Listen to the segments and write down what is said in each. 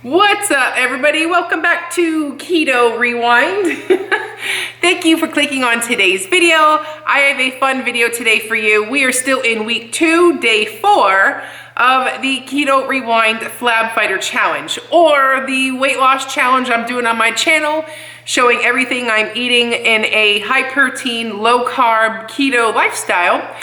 What's up, everybody? Welcome back to Keto Rewind. Thank you for clicking on today's video. I have a fun video today for you. We are still in week 2, day 4 of the Keto Rewind Flab Fighter Challenge, or the weight loss challenge I'm doing on my channel, showing everything I'm eating in a high protein, low carb, keto lifestyle.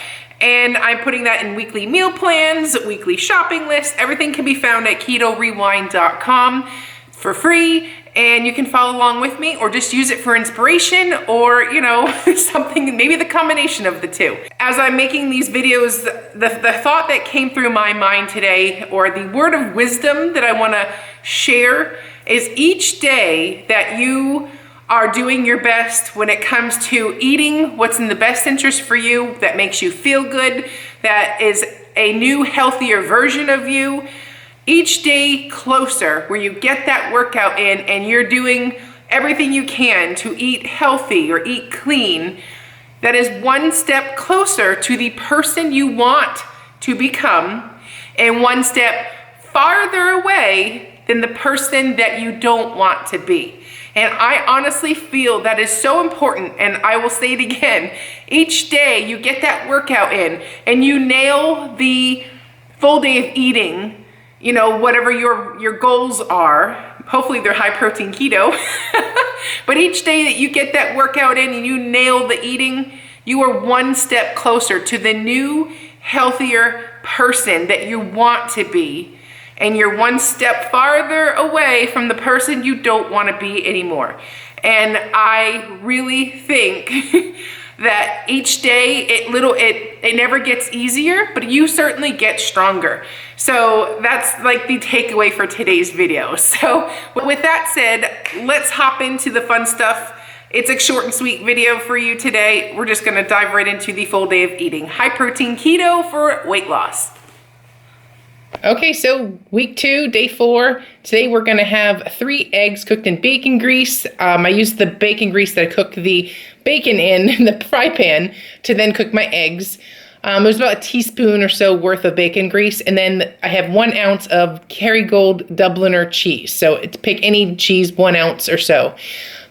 And I'm putting that in weekly meal plans, weekly shopping lists. Everything can be found at ketorewind.com for free. And you can follow along with me or just use it for inspiration or, you know, something, maybe the combination of the two. As I'm making these videos, the thought that came through my mind today, or the word of wisdom that I want to share, is each day that you are doing your best when it comes to eating what's in the best interest for you, that makes you feel good, that is a new, healthier version of you. Each day closer where you get that workout in and you're doing everything you can to eat healthy or eat clean, that is one step closer to the person you want to become and one step farther away than the person that you don't want to be. And I honestly feel that is so important, and I will say it again. Each day you get that workout in and you nail the full day of eating, you know, whatever your goals are. Hopefully they're high protein keto. But each day that you get that workout in and you nail the eating, you are one step closer to the new, healthier person that you want to be. And you're one step farther away from the person you don't want to be anymore. And I really think that each day it never gets easier, but you certainly get stronger. So that's like the takeaway for today's video. So with that said, let's hop into the fun stuff. It's a short and sweet video for you today. We're just going to dive right into the full day of eating high protein keto for weight loss. Okay, so week 2, day 4. Today we're going to have 3 eggs cooked in bacon grease. I used the bacon grease that I cooked the bacon in the fry pan to then cook my eggs. It was about a teaspoon or so worth of bacon grease. And then I have 1 ounce of Kerrygold Dubliner cheese. So pick any cheese, 1 ounce or so.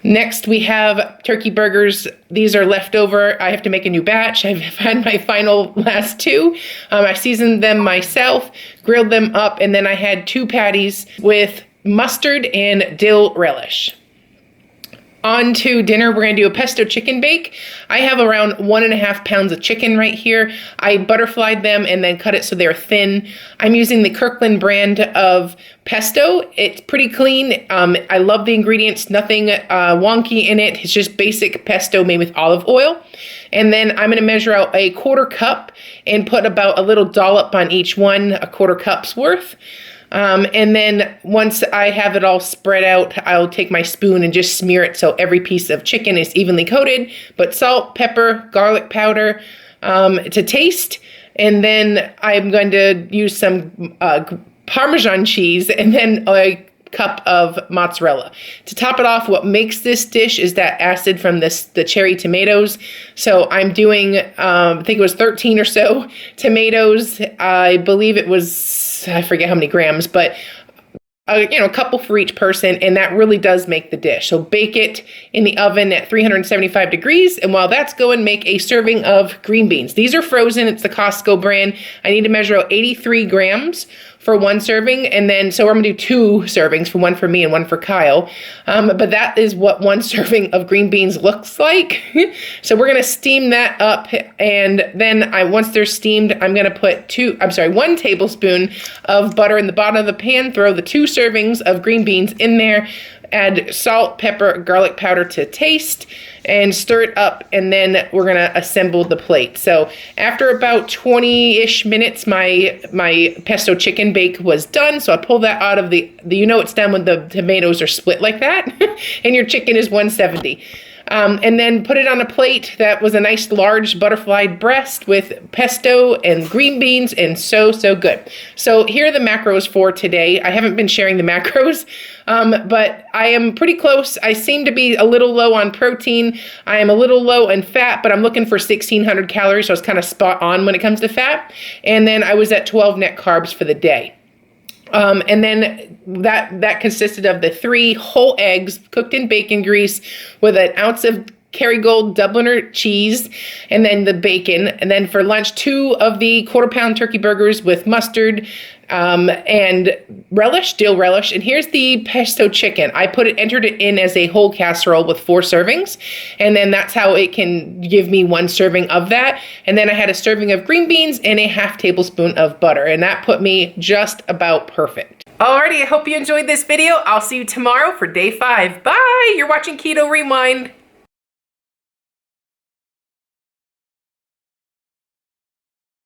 Next, we have turkey burgers. These are leftover. I have to make a new batch. I've had my final last 2. I seasoned them myself, grilled them up, and then I had 2 patties with mustard and dill relish. On to dinner, we're going to do a pesto chicken bake. I have around 1.5 pounds of chicken right here. I butterflied them and then cut it so they're thin. I'm using the Kirkland brand of pesto. It's pretty clean. I love the ingredients, nothing wonky in it. It's just basic pesto made with olive oil. And then I'm going to measure out a 1/4 cup and put about a little dollop on each one, a 1/4 cup's worth. And then once I have it all spread out, I'll take my spoon and just smear it so every piece of chicken is evenly coated. But salt, pepper, garlic powder to taste. And then I'm going to use some Parmesan cheese and then a cup of mozzarella. To top it off, what makes this dish is that acid from the cherry tomatoes. So I'm doing, I think it was 13 or so tomatoes. I believe it was, I forget how many grams, but a couple for each person, and that really does make the dish. So bake it in the oven at 375 degrees, and while that's going, make a serving of green beans. These are frozen. It's the Costco brand. I need to measure out 83 grams for 1 serving, and then so I'm gonna do 2 servings, for 1 for me and 1 for Kyle. But that is what 1 serving of green beans looks like. So we're gonna steam that up, and then once they're steamed, I'm gonna put 1 tablespoon of butter in the bottom of the pan, throw the 2 servings of green beans in there, add salt, pepper, garlic powder to taste, and stir it up, and then we're gonna assemble the plate. So after about 20-ish minutes, my pesto chicken bake was done. So I pull that out of it's done when the tomatoes are split like that, and your chicken is 170. And then put it on a plate that was a nice large butterflied breast with pesto and green beans, and so good. So here are the macros for today. I haven't been sharing the macros, but I am pretty close. I seem to be a little low on protein. I am a little low in fat, but I'm looking for 1,600 calories, so I was kind of spot on when it comes to fat. And then I was at 12 net carbs for the day. And then that consisted of the 3 whole eggs cooked in bacon grease with an ounce of Kerrygold Dubliner cheese, and then the bacon. And then for lunch, 2 of the quarter-pound turkey burgers with mustard and relish, dill relish. And here's the pesto chicken. I entered it in as a whole casserole with 4 servings, and then that's how it can give me 1 serving of that. And then I had a serving of green beans and a ½ tablespoon of butter, and that put me just about perfect. Alrighty, I hope you enjoyed this video. I'll see you tomorrow for day 5. Bye! You're watching Keto Rewind.